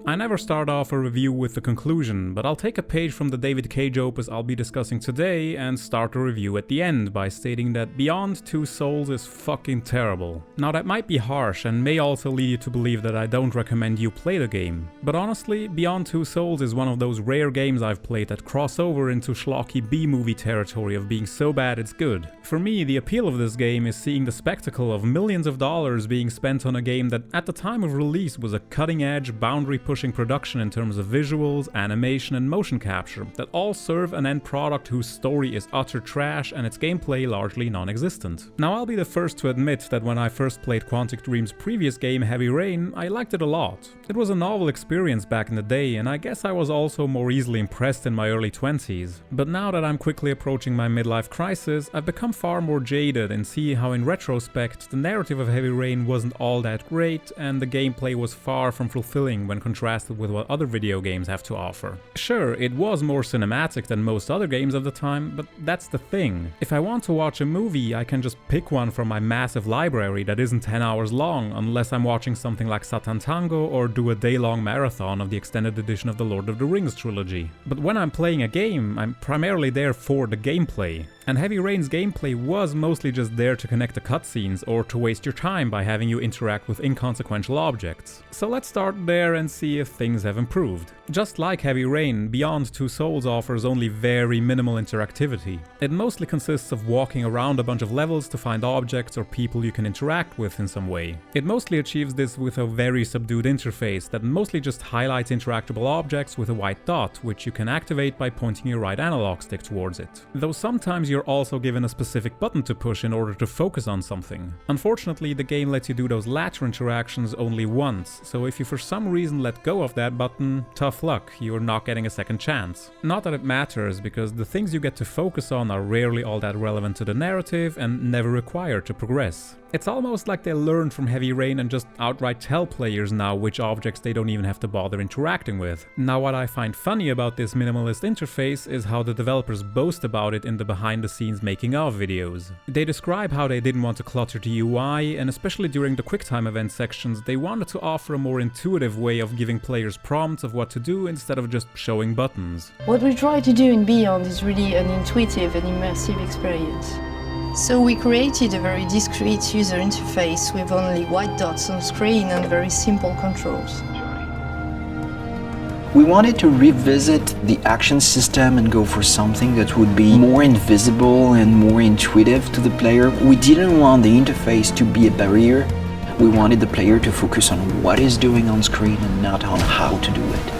I never start off a review with the conclusion, but I'll take a page from the David Cage opus I'll be discussing today and start a review at the end by stating that Beyond Two Souls is fucking terrible. Now that might be harsh and may also lead you to believe that I don't recommend you play the game, but honestly, Beyond Two Souls is one of those rare games I've played that cross over into schlocky B-movie territory of being so bad it's good. For me, the appeal of this game is seeing the spectacle of millions of dollars being spent on a game that at the time of release was a cutting-edge, boundary-pushing production in terms of visuals, animation and motion capture that all serve an end product whose story is utter trash and its gameplay largely non-existent. Now I'll be the first to admit that when I first played Quantic Dream's previous game Heavy Rain, I liked it a lot. It was a novel experience back in the day, and I guess I was also more easily impressed in my early 20s. But now that I'm quickly approaching my midlife crisis, I've become far more jaded and see how in retrospect the narrative of Heavy Rain wasn't all that great and the gameplay was far from fulfilling when contrasted with what other video games have to offer. Sure, it was more cinematic than most other games of the time, but that's the thing. If I want to watch a movie, I can just pick one from my massive library that isn't 10 hours long, unless I'm watching something like Satan Tango or do a day-long marathon of the extended edition of the Lord of the Rings trilogy. But when I'm playing a game, I'm primarily there for the gameplay. And Heavy Rain's gameplay was mostly just there to connect the cutscenes or to waste your time by having you interact with inconsequential objects. So let's start there and see if things have improved. Just like Heavy Rain, Beyond Two Souls offers only very minimal interactivity. It mostly consists of walking around a bunch of levels to find objects or people you can interact with in some way. It mostly achieves this with a very subdued interface that mostly just highlights interactable objects with a white dot, which you can activate by pointing your right analog stick towards it. Though sometimes you're also given a specific button to push in order to focus on something. Unfortunately, the game lets you do those latter interactions only once, so if you for some reason let go of that button, tough luck, you're not getting a second chance. Not that it matters, because the things you get to focus on are rarely all that relevant to the narrative and never required to progress. It's almost like they learned from Heavy Rain and just outright tell players now which objects they don't even have to bother interacting with. Now what I find funny about this minimalist interface is how the developers boast about it in the behind-the-scenes making-of videos. They describe how they didn't want to clutter the UI, and especially during the QuickTime event sections, they wanted to offer a more intuitive way of giving players prompts of what to do instead of just showing buttons. What we try to do in Beyond is really an intuitive and immersive experience. So we created a very discreet user interface with only white dots on screen and very simple controls. We wanted to revisit the action system and go for something that would be more invisible and more intuitive to the player. We didn't want the interface to be a barrier. We wanted the player to focus on what he's doing on screen and not on how to do it.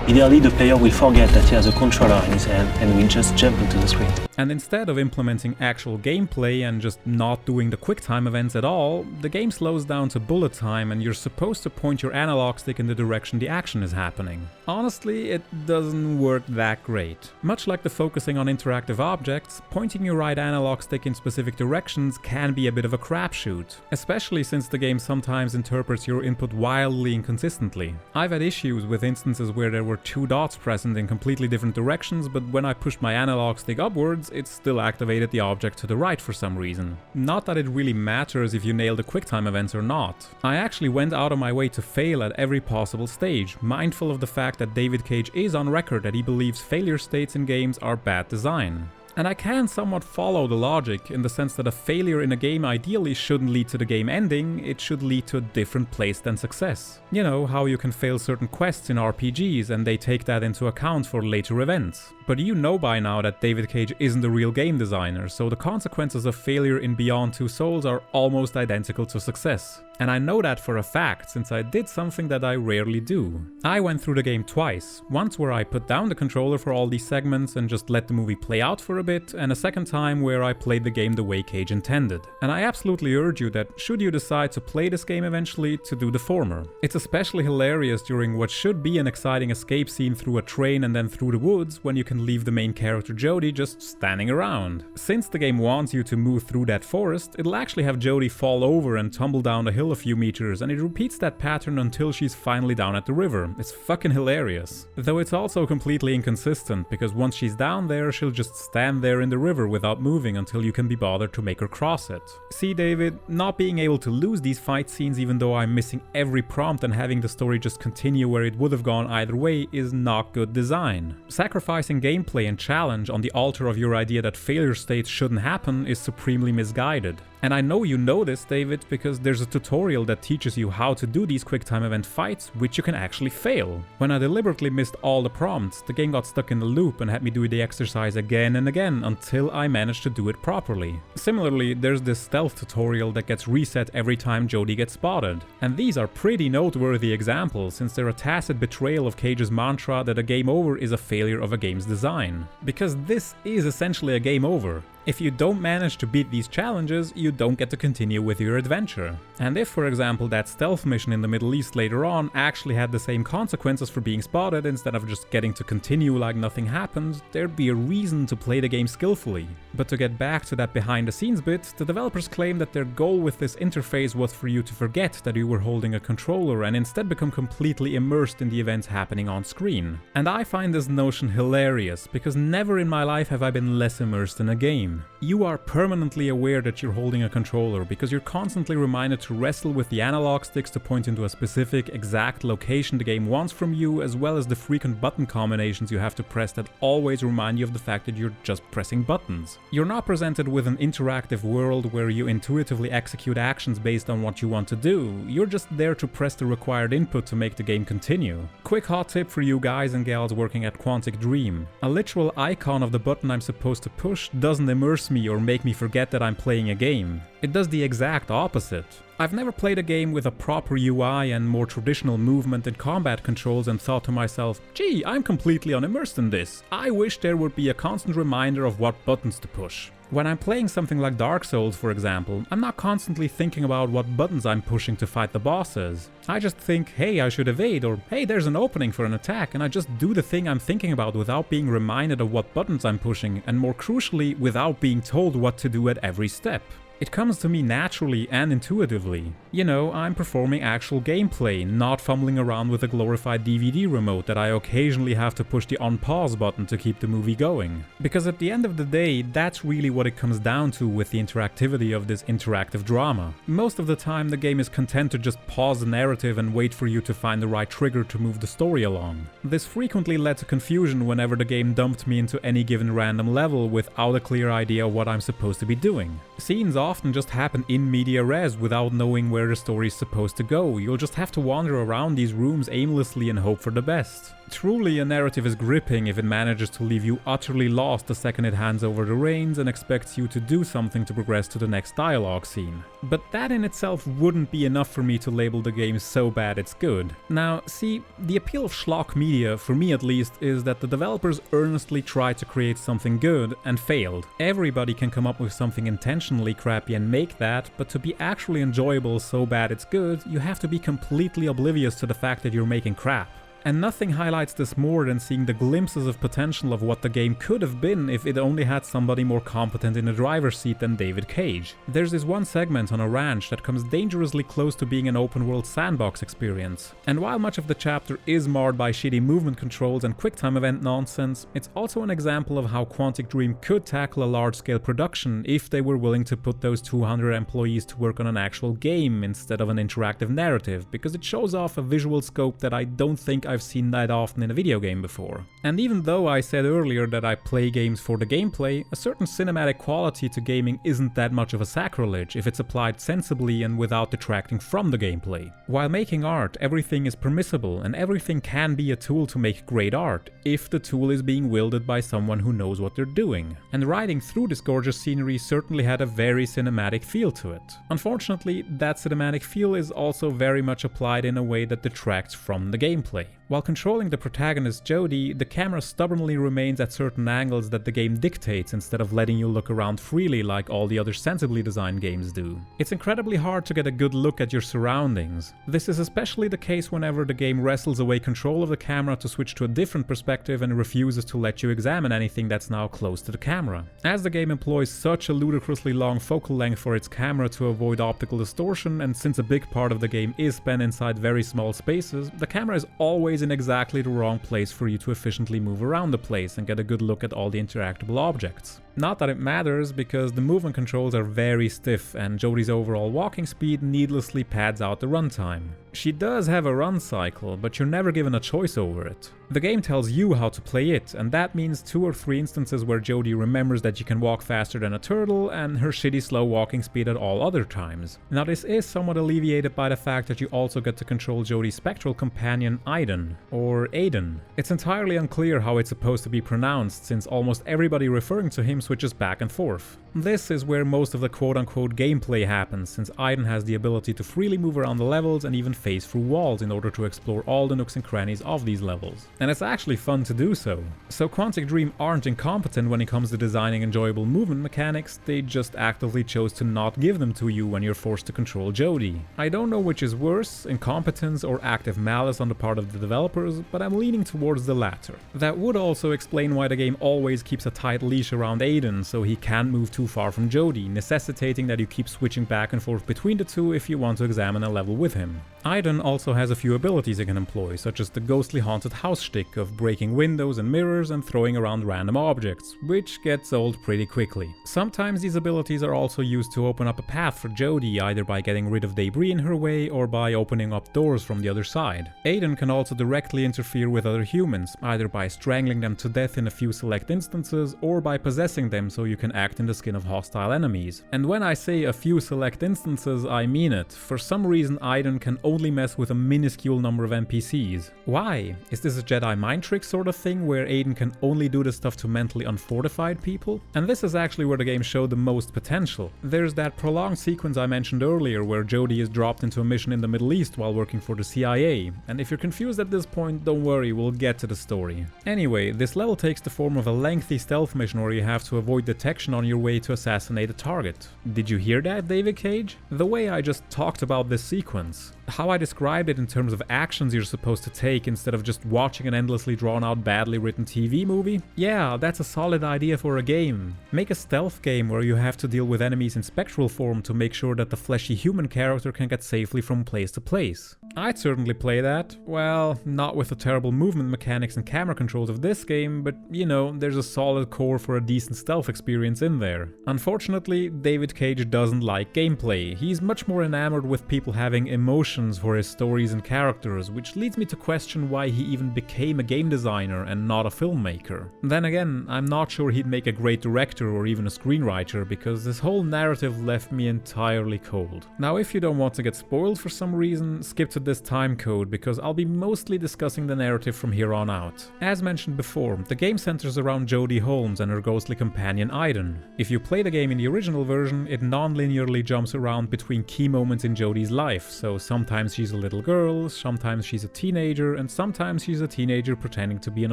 Ideally, the player will forget that he has a controller in his hand and will just jump into the screen. And instead of implementing actual gameplay and just not doing the QuickTime events at all, the game slows down to bullet time and you're supposed to point your analog stick in the direction the action is happening. Honestly, it doesn't work that great. Much like the focusing on interactive objects, pointing your right analog stick in specific directions can be a bit of a crapshoot, especially since the game sometimes interprets your input wildly inconsistently. I've had issues with instances where there were two dots present in completely different directions, but when I pushed my analog stick upwards, it still activated the object to the right for some reason. Not that it really matters if you nail the QuickTime events or not. I actually went out of my way to fail at every possible stage, mindful of the fact that David Cage is on record that he believes failure states in games are bad design. And I can somewhat follow the logic, in the sense that a failure in a game ideally shouldn't lead to the game ending, it should lead to a different place than success. You know, how you can fail certain quests in RPGs and they take that into account for later events. But you know by now that David Cage isn't a real game designer, so the consequences of failure in Beyond Two Souls are almost identical to success. And I know that for a fact, since I did something that I rarely do. I went through the game twice, once where I put down the controller for all these segments and just let the movie play out for a bit, and a second time where I played the game the way Cage intended. And I absolutely urge you that, should you decide to play this game eventually, to do the former. It's especially hilarious during what should be an exciting escape scene through a train and then through the woods, when you can and leave the main character Jodie just standing around. Since the game wants you to move through that forest, it'll actually have Jodie fall over and tumble down a hill a few meters, and it repeats that pattern until she's finally down at the river. It's fucking hilarious. Though it's also completely inconsistent, because once she's down there, she'll just stand there in the river without moving until you can be bothered to make her cross it. See, David, not being able to lose these fight scenes even though I'm missing every prompt and having the story just continue where it would have gone either way is not good design. Sacrificing gameplay and challenge on the altar of your idea that failure states shouldn't happen is supremely misguided. And I know you know this, David, because there's a tutorial that teaches you how to do these QuickTime event fights, which you can actually fail. When I deliberately missed all the prompts, the game got stuck in a loop and had me do the exercise again and again until I managed to do it properly. Similarly, there's this stealth tutorial that gets reset every time Jodie gets spotted. And these are pretty noteworthy examples, since they're a tacit betrayal of Cage's mantra that a game over is a failure of a game's design. Because this is essentially a game over. If you don't manage to beat these challenges, you don't get to continue with your adventure. And if, for example, that stealth mission in the Middle East later on actually had the same consequences for being spotted instead of just getting to continue like nothing happened, there'd be a reason to play the game skillfully. But to get back to that behind the scenes bit, the developers claim that their goal with this interface was for you to forget that you were holding a controller and instead become completely immersed in the events happening on screen. And I find this notion hilarious, because never in my life have I been less immersed in a game. You are permanently aware that you're holding a controller because you're constantly reminded to wrestle with the analog sticks to point into a specific, exact location the game wants from you, as well as the frequent button combinations you have to press that always remind you of the fact that you're just pressing buttons. You're not presented with an interactive world where you intuitively execute actions based on what you want to do. You're just there to press the required input to make the game continue. Quick hot tip for you guys and gals working at Quantic Dream. A literal icon of the button I'm supposed to push doesn't immerse me or make me forget that I'm playing a game. It does the exact opposite. I've never played a game with a proper UI and more traditional movement and combat controls and thought to myself, gee, I'm completely unimmersed in this. I wish there would be a constant reminder of what buttons to push. When I'm playing something like Dark Souls, for example, I'm not constantly thinking about what buttons I'm pushing to fight the bosses. I just think, hey, I should evade, or hey, there's an opening for an attack, and I just do the thing I'm thinking about without being reminded of what buttons I'm pushing, and more crucially, without being told what to do at every step. It comes to me naturally and intuitively. You know, I'm performing actual gameplay, not fumbling around with a glorified DVD remote that I occasionally have to push the on-pause button to keep the movie going. Because at the end of the day, that's really what it comes down to with the interactivity of this interactive drama. Most of the time, the game is content to just pause the narrative and wait for you to find the right trigger to move the story along. This frequently led to confusion whenever the game dumped me into any given random level without a clear idea of what I'm supposed to be doing. Scenes often just happen in media res without knowing where the story is supposed to go. You'll just have to wander around these rooms aimlessly and hope for the best. Truly, a narrative is gripping if it manages to leave you utterly lost the second it hands over the reins and expects you to do something to progress to the next dialogue scene. But that in itself wouldn't be enough for me to label the game so bad it's good. Now, see, the appeal of schlock media, for me at least, is that the developers earnestly tried to create something good and failed. Everybody can come up with something intentionally crappy and make that, but to be actually enjoyable so bad it's good, you have to be completely oblivious to the fact that you're making crap. And nothing highlights this more than seeing the glimpses of potential of what the game could have been if it only had somebody more competent in the driver's seat than David Cage. There's this one segment on a ranch that comes dangerously close to being an open-world sandbox experience. And while much of the chapter is marred by shitty movement controls and QuickTime event nonsense, it's also an example of how Quantic Dream could tackle a large-scale production if they were willing to put those 200 employees to work on an actual game instead of an interactive narrative, because it shows off a visual scope that I don't think I've seen that often in a video game before. And even though I said earlier that I play games for the gameplay, a certain cinematic quality to gaming isn't that much of a sacrilege if it's applied sensibly and without detracting from the gameplay. While making art, everything is permissible and everything can be a tool to make great art, if the tool is being wielded by someone who knows what they're doing. And riding through this gorgeous scenery certainly had a very cinematic feel to it. Unfortunately, that cinematic feel is also very much applied in a way that detracts from the gameplay. While controlling the protagonist Jodie, the camera stubbornly remains at certain angles that the game dictates instead of letting you look around freely like all the other sensibly designed games do. It's incredibly hard to get a good look at your surroundings. This is especially the case whenever the game wrestles away control of the camera to switch to a different perspective and refuses to let you examine anything that's now close to the camera. As the game employs such a ludicrously long focal length for its camera to avoid optical distortion, and since a big part of the game is spent inside very small spaces, the camera is always in exactly the wrong place for you to efficiently move around the place and get a good look at all the interactable objects. Not that it matters, because the movement controls are very stiff and Jodie's overall walking speed needlessly pads out the runtime. She does have a run cycle, but you're never given a choice over it. The game tells you how to play it, and that means 2 or 3 instances where Jodie remembers that you can walk faster than a turtle and her shitty slow walking speed at all other times. Now this is somewhat alleviated by the fact that you also get to control Jodie's spectral companion Aiden, or Aiden. It's entirely unclear how it's supposed to be pronounced, since almost everybody referring to him switches back and forth. This is where most of the quote-unquote gameplay happens, since Aiden has the ability to freely move around the levels and even phase through walls in order to explore all the nooks and crannies of these levels. And it's actually fun to do so. So Quantic Dream aren't incompetent when it comes to designing enjoyable movement mechanics, they just actively chose to not give them to you when you're forced to control Jodie. I don't know which is worse, incompetence or active malice on the part of the developers, but I'm leaning towards the latter. That would also explain why the game always keeps a tight leash around Aiden, so he can't move too far from Jodie, necessitating that you keep switching back and forth between the two if you want to examine a level with him. Aiden also has a few abilities he can employ, such as the ghostly haunted house shtick of breaking windows and mirrors and throwing around random objects, which gets old pretty quickly. Sometimes these abilities are also used to open up a path for Jodie, either by getting rid of debris in her way or by opening up doors from the other side. Aiden can also directly interfere with other humans, either by strangling them to death in a few select instances or by possessing them so you can act in the skin of hostile enemies. And when I say a few select instances, I mean it. For some reason Aiden can only mess with a minuscule number of NPCs. Why? Is this a Jedi mind trick sort of thing where Aiden can only do this stuff to mentally unfortified people? And this is actually where the game showed the most potential. There's that prolonged sequence I mentioned earlier where Jodie is dropped into a mission in the Middle East while working for the CIA, and if you're confused at this point, don't worry, we'll get to the story. Anyway, this level takes the form of a lengthy stealth mission where you have to avoid detection on your way to assassinate a target. Did you hear that, David Cage? The way I just talked about this sequence. How I described it in terms of actions you're supposed to take instead of just watching an endlessly drawn out badly written TV movie? Yeah, that's a solid idea for a game. Make a stealth game where you have to deal with enemies in spectral form to make sure that the fleshy human character can get safely from place to place. I'd certainly play that. Well, not with the terrible movement mechanics and camera controls of this game, but you know, there's a solid core for a decent stealth experience in there. Unfortunately, David Cage doesn't like gameplay. He's much more enamored with people having emotions for his stories and characters, which leads me to question why he even became a game designer and not a filmmaker. Then again, I'm not sure he'd make a great director or even a screenwriter, because this whole narrative left me entirely cold. Now, if you don't want to get spoiled for some reason, skip to this time code, because I'll be mostly discussing the narrative from here on out. As mentioned before, the game centers around Jodie Holmes and her ghostly companion Aiden. If you play the game in the original version, it non-linearly jumps around between key moments in Jodie's life, so sometimes she's a little girl, sometimes she's a teenager, and sometimes she's a teenager pretending to be an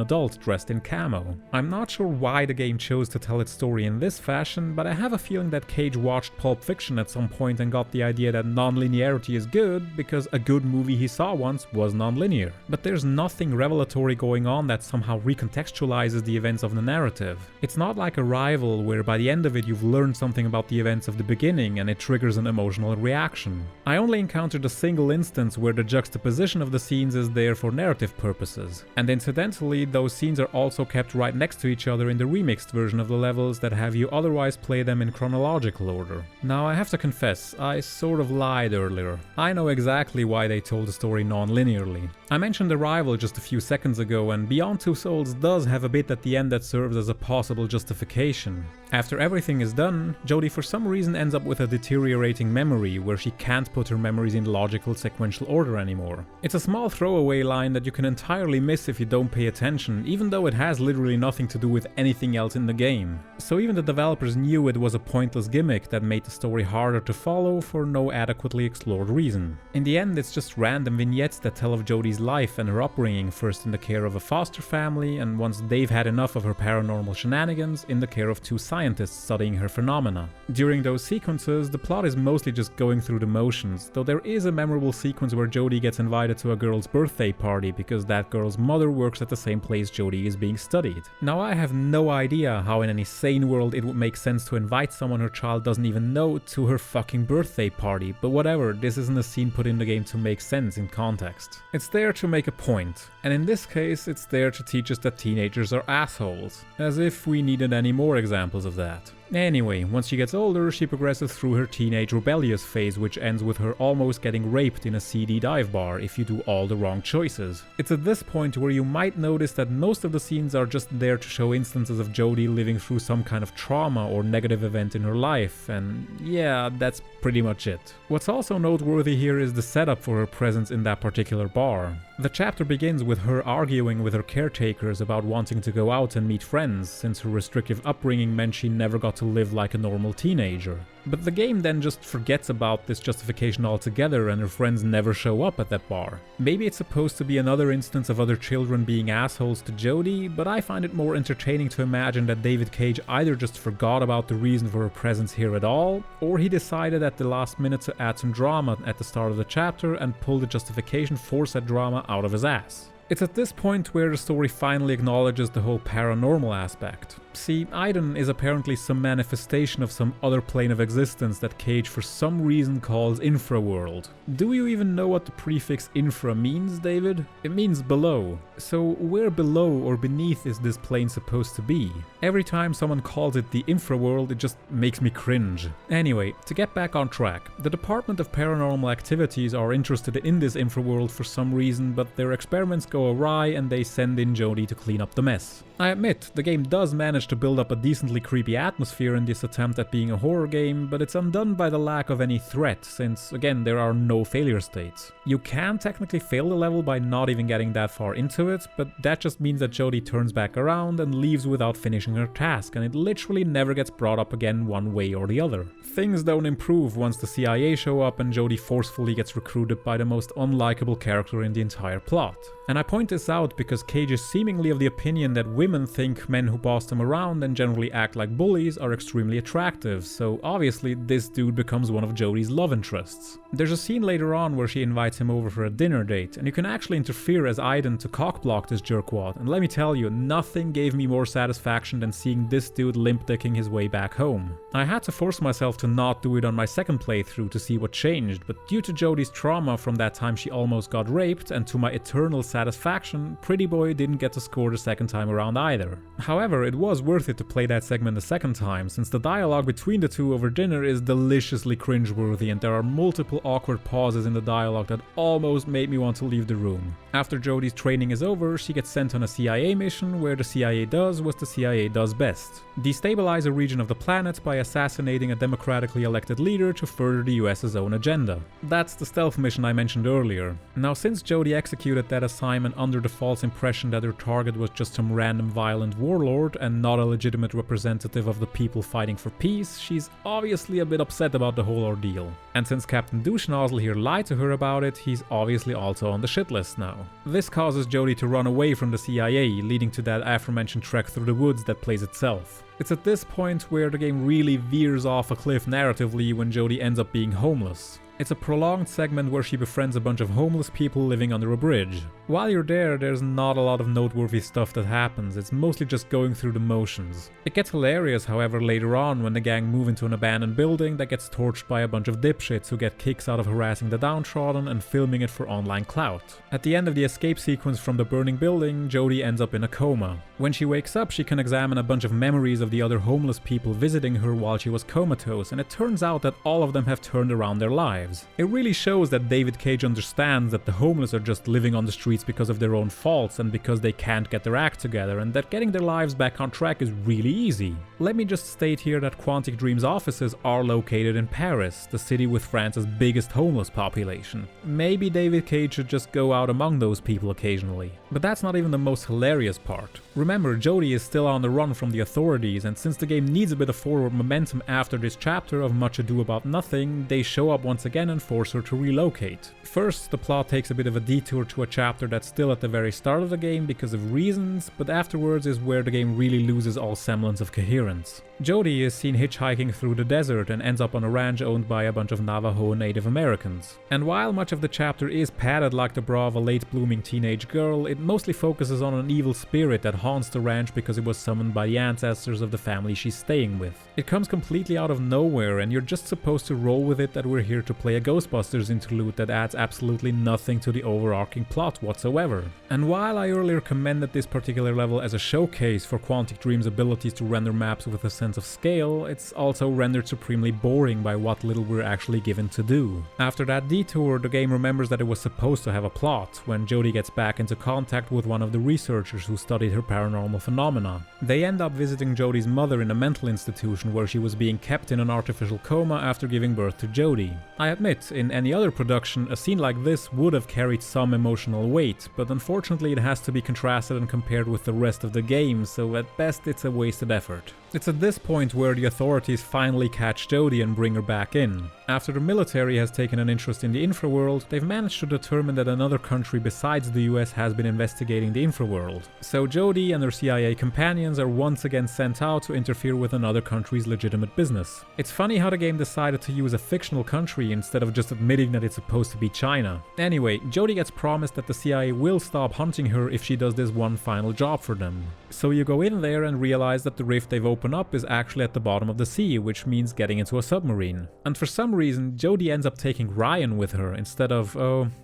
adult dressed in camo. I'm not sure why the game chose to tell its story in this fashion, but I have a feeling that Cage watched Pulp Fiction at some point and got the idea that non-linearity is good because a good movie he saw once was non-linear. But there's nothing revelatory going on that somehow recontextualizes the events of the narrative. It's not like Arrival, where by the end of it you've learned something about the events of the beginning and it triggers an emotional reaction. I only encountered a single instance where the juxtaposition of the scenes is there for narrative purposes. And incidentally, those scenes are also kept right next to each other in the remixed version of the levels that have you otherwise play them in chronological order. Now, I have to confess, I sort of lied earlier. I know exactly why they told the story non-linearly. I mentioned Arrival just a few seconds ago, and Beyond Two Souls does have a bit at the end that serves as a possible justification. After everything is done, Jodie for some reason ends up with a deteriorating memory where she can't put her memories in logical sequential order anymore. It's a small throwaway line that you can entirely miss if you don't pay attention, even though it has literally nothing to do with anything else in the game. So even the developers knew it was a pointless gimmick that made the story harder to follow for no adequately explored reason. In the end, it's just random vignettes that tell of Jodie's life and her upbringing, first in the care of a foster family, and once they've had enough of her paranormal shenanigans, in the care of two scientists studying her phenomena. During those sequences, the plot is mostly just going through the motions, though there is a memorable sequence where Jodie gets invited to a girl's birthday party because that girl's mother works at the same place Jodie is being studied. Now, I have no idea how in any sane world it would make sense to invite someone her child doesn't even know to her fucking birthday party, but whatever, this isn't a scene put in the game to make sense in context. It's there to make a point, and in this case, it's there to teach us that teenagers are assholes, as if we needed any more examples of that. Anyway, once she gets older, she progresses through her teenage rebellious phase, which ends with her almost getting raped in a seedy dive bar if you do all the wrong choices. It's at this point where you might notice that most of the scenes are just there to show instances of Jodie living through some kind of trauma or negative event in her life, and yeah, that's pretty much it. What's also noteworthy here is the setup for her presence in that particular bar. The chapter begins with her arguing with her caretakers about wanting to go out and meet friends, since her restrictive upbringing meant she never got to live like a normal teenager. But the game then just forgets about this justification altogether and her friends never show up at that bar. Maybe it's supposed to be another instance of other children being assholes to Jodie, but I find it more entertaining to imagine that David Cage either just forgot about the reason for her presence here at all, or he decided at the last minute to add some drama at the start of the chapter and pull the justification for said drama out of his ass. It's at this point where the story finally acknowledges the whole paranormal aspect. See, Aiden is apparently some manifestation of some other plane of existence that Cage for some reason calls Infraworld. Do you even know what the prefix infra means, David? It means below. So where below or beneath is this plane supposed to be? Every time someone calls it the Infraworld, it just makes me cringe. Anyway, to get back on track, the Department of Paranormal Activities are interested in this Infraworld for some reason, but their experiments go awry and they send in Jodie to clean up the mess. I admit, the game does manage to build up a decently creepy atmosphere in this attempt at being a horror game, but it's undone by the lack of any threat, since again there are no failure states. You can technically fail the level by not even getting that far into it, but that just means that Jodie turns back around and leaves without finishing her task, and it literally never gets brought up again one way or the other. Things don't improve once the CIA show up and Jodie forcefully gets recruited by the most unlikable character in the entire plot. And I point this out because Cage is seemingly of the opinion that women think men who boss them around and generally act like bullies are extremely attractive, so obviously this dude becomes one of Jodie's love interests. There's a scene later on where she invites him over for a dinner date, and you can actually interfere as Aiden to cockblock this jerkwad, and let me tell you, nothing gave me more satisfaction than seeing this dude limp-dicking his way back home. I had to force myself to not do it on my second playthrough to see what changed, but due to Jodie's trauma from that time she almost got raped, and to my eternal satisfaction, Pretty Boy didn't get to score the second time around either. However, it was worth it to play that segment the second time, since the dialogue between the two over dinner is deliciously cringeworthy and there are multiple awkward pauses in the dialogue that almost made me want to leave the room. After Jodie's training is over, she gets sent on a CIA mission where the CIA does what the CIA does best: destabilize a region of the planet by assassinating a democratically elected leader to further the US's own agenda. That's the stealth mission I mentioned earlier. Now, since Jodie executed that assignment under the false impression that her target was just some random violent warlord and not a legitimate representative of the people fighting for peace, she's obviously a bit upset about the whole ordeal. And since Captain Douchenozzle here lied to her about it, he's obviously also on the shit list now. This causes Jodie to run away from the CIA, leading to that aforementioned trek through the woods that plays itself. It's at this point where the game really veers off a cliff narratively when Jodie ends up being homeless. It's a prolonged segment where she befriends a bunch of homeless people living under a bridge. While you're there, there's not a lot of noteworthy stuff that happens, it's mostly just going through the motions. It gets hilarious, however, later on when the gang move into an abandoned building that gets torched by a bunch of dipshits who get kicks out of harassing the downtrodden and filming it for online clout. At the end of the escape sequence from the burning building, Jodie ends up in a coma. When she wakes up, she can examine a bunch of memories of the other homeless people visiting her while she was comatose, and it turns out that all of them have turned around their lives. It really shows that David Cage understands that the homeless are just living on the streets because of their own faults and because they can't get their act together, and that getting their lives back on track is really easy. Let me just state here that Quantic Dream's offices are located in Paris, the city with France's biggest homeless population. Maybe David Cage should just go out among those people occasionally. But that's not even the most hilarious part. Remember, Jodie is still on the run from the authorities, and since the game needs a bit of forward momentum after this chapter of Much Ado About Nothing, they show up once again and force her to relocate. First, the plot takes a bit of a detour to a chapter that's still at the very start of the game because of reasons, but afterwards is where the game really loses all semblance of coherence. Jodie is seen hitchhiking through the desert and ends up on a ranch owned by a bunch of Navajo Native Americans. And while much of the chapter is padded like the bra of a late-blooming teenage girl, it mostly focuses on an evil spirit that haunts the ranch because it was summoned by the ancestors of the family she's staying with. It comes completely out of nowhere, and you're just supposed to roll with it that we're here to play a Ghostbusters interlude that adds absolutely nothing to the overarching plot whatsoever. And while I earlier commended this particular level as a showcase for Quantic Dream's abilities to render maps with a sense of scale, it's also rendered supremely boring by what little we're actually given to do. After that detour, the game remembers that it was supposed to have a plot when Jodie gets back into contact with one of the researchers who studied her paranormal phenomena. They end up visiting Jodie's mother in a mental institution where she was being kept in an artificial coma after giving birth to Jodie. I admit, in any other production, a scene like this would have carried some emotional weight, but unfortunately it has to be contrasted and compared with the rest of the game, so at best it's a wasted effort. It's at this point where the authorities finally catch Jodie and bring her back in. After the military has taken an interest in the infraworld, they've managed to determine that another country besides the US has been investigating the infraworld. So Jodie and her CIA companions are once again sent out to interfere with another country's legitimate business. It's funny how the game decided to use a fictional country instead of just admitting that it's supposed to be China. Anyway, Jodie gets promised that the CIA will stop hunting her if she does this one final job for them. So you go in there and realize that the rift they've opened up is actually at the bottom of the sea, which means getting into a submarine. And for some reason, Jodie ends up taking Ryan with her instead of,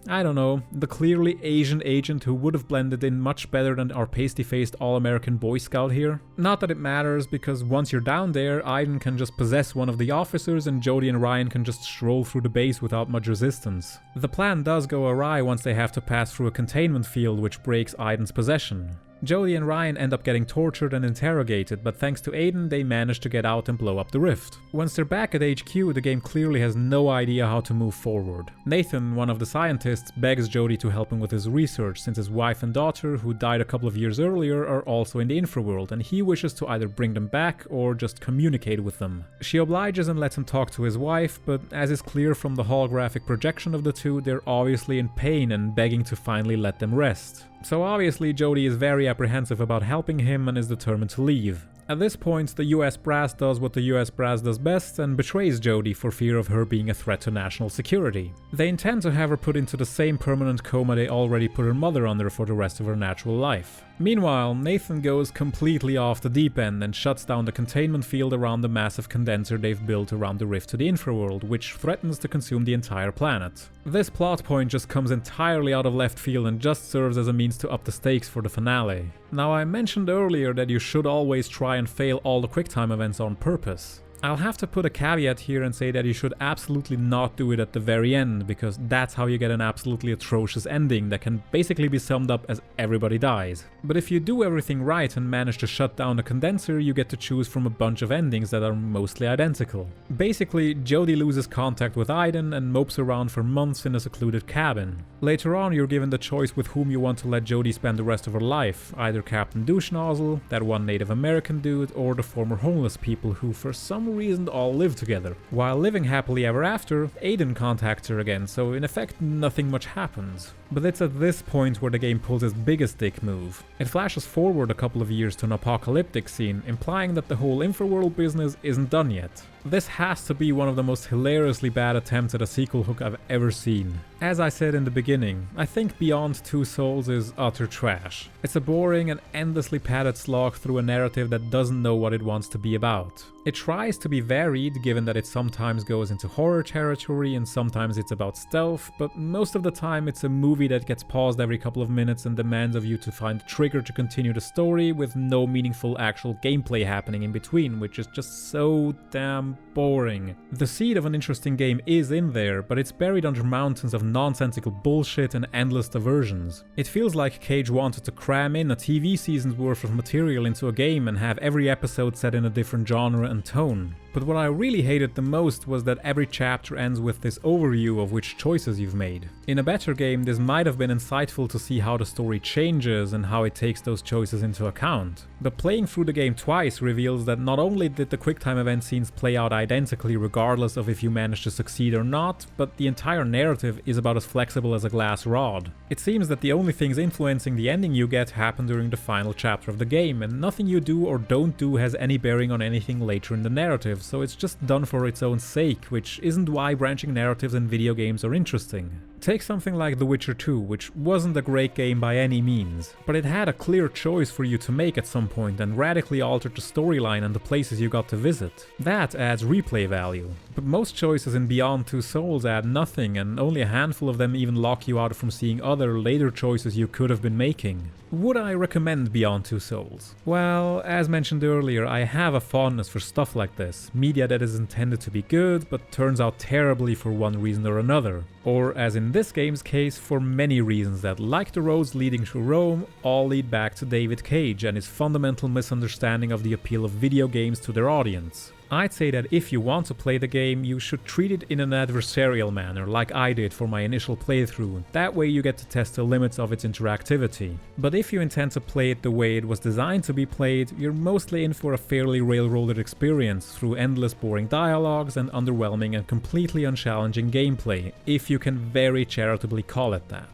I don't know, the clearly Asian agent who would have blended in much better than our pasty-faced all-American Boy Scout here. Not that it matters, because once you're down there, Aiden can just possess one of the officers and Jodie and Ryan can just stroll through the base without much resistance. The plan does go awry once they have to pass through a containment field which breaks Aiden's possession. Jodie and Ryan end up getting tortured and interrogated, but thanks to Aiden, they manage to get out and blow up the rift. Once they're back at HQ, the game clearly has no idea how to move forward. Nathan, one of the scientists, begs Jodie to help him with his research since his wife and daughter, who died a couple of years earlier, are also in the infraworld, and he wishes to either bring them back or just communicate with them. She obliges and lets him talk to his wife, but as is clear from the holographic projection of the two, they're obviously in pain and begging to finally let them rest. So obviously Jodie is very apprehensive about helping him and is determined to leave. At this point, the US brass does what the US brass does best and betrays Jodie for fear of her being a threat to national security. They intend to have her put into the same permanent coma they already put her mother under for the rest of her natural life. Meanwhile, Nathan goes completely off the deep end and shuts down the containment field around the massive condenser they've built around the rift to the infraworld, which threatens to consume the entire planet. This plot point just comes entirely out of left field and just serves as a means to up the stakes for the finale. Now, I mentioned earlier that you should always try and fail all the QuickTime events on purpose. I'll have to put a caveat here and say that you should absolutely not do it at the very end, because that's how you get an absolutely atrocious ending that can basically be summed up as everybody dies. But if you do everything right and manage to shut down the condenser, you get to choose from a bunch of endings that are mostly identical. Basically, Jodie loses contact with Aiden and mopes around for months in a secluded cabin. Later on, you're given the choice with whom you want to let Jodie spend the rest of her life, either Captain Douche Nozzle, that one Native American dude, or the former homeless people who for some reason all live together. While living happily ever after, Aiden contacts her again, so in effect nothing much happens. But it's at this point where the game pulls its biggest dick move. It flashes forward a couple of years to an apocalyptic scene, implying that the whole infraworld business isn't done yet. This has to be one of the most hilariously bad attempts at a sequel hook I've ever seen. As I said in the beginning, I think Beyond Two Souls is utter trash. It's a boring and endlessly padded slog through a narrative that doesn't know what it wants to be about. It tries to be varied, given that it sometimes goes into horror territory and sometimes it's about stealth, but most of the time it's a movie that gets paused every couple of minutes and demands of you to find a trigger to continue the story with no meaningful actual gameplay happening in between, which is just so damn boring. The seed of an interesting game is in there, but it's buried under mountains of nonsensical bullshit and endless diversions. It feels like Cage wanted to cram in a TV season's worth of material into a game and have every episode set in a different genre and tone. But what I really hated the most was that every chapter ends with this overview of which choices you've made. In a better game, this might have been insightful to see how the story changes and how it takes those choices into account. But playing through the game twice reveals that not only did the QuickTime event scenes play out identically regardless of if you managed to succeed or not, but the entire narrative is about as flexible as a glass rod. It seems that the only things influencing the ending you get happen during the final chapter of the game, and nothing you do or don't do has any bearing on anything later in the narrative, so it's just done for its own sake, which isn't why branching narratives in video games are interesting. Take something like The Witcher 2, which wasn't a great game by any means, but it had a clear choice for you to make at some point and radically altered the storyline and the places you got to visit. That adds replay value. But most choices in Beyond Two Souls add nothing, and only a handful of them even lock you out from seeing other later choices you could have been making. Would I recommend Beyond Two Souls? Well, as mentioned earlier, I have a fondness for stuff like this, media that is intended to be good but turns out terribly for one reason or another. Or, as in this game's case, for many reasons that, like the roads leading to Rome, all lead back to David Cage and his fundamental misunderstanding of the appeal of video games to their audience. I'd say that if you want to play the game, you should treat it in an adversarial manner, like I did for my initial playthrough. That way you get to test the limits of its interactivity. But if you intend to play it the way it was designed to be played, you're mostly in for a fairly railroaded experience through endless boring dialogues and underwhelming and completely unchallenging gameplay, if you can very charitably call it that.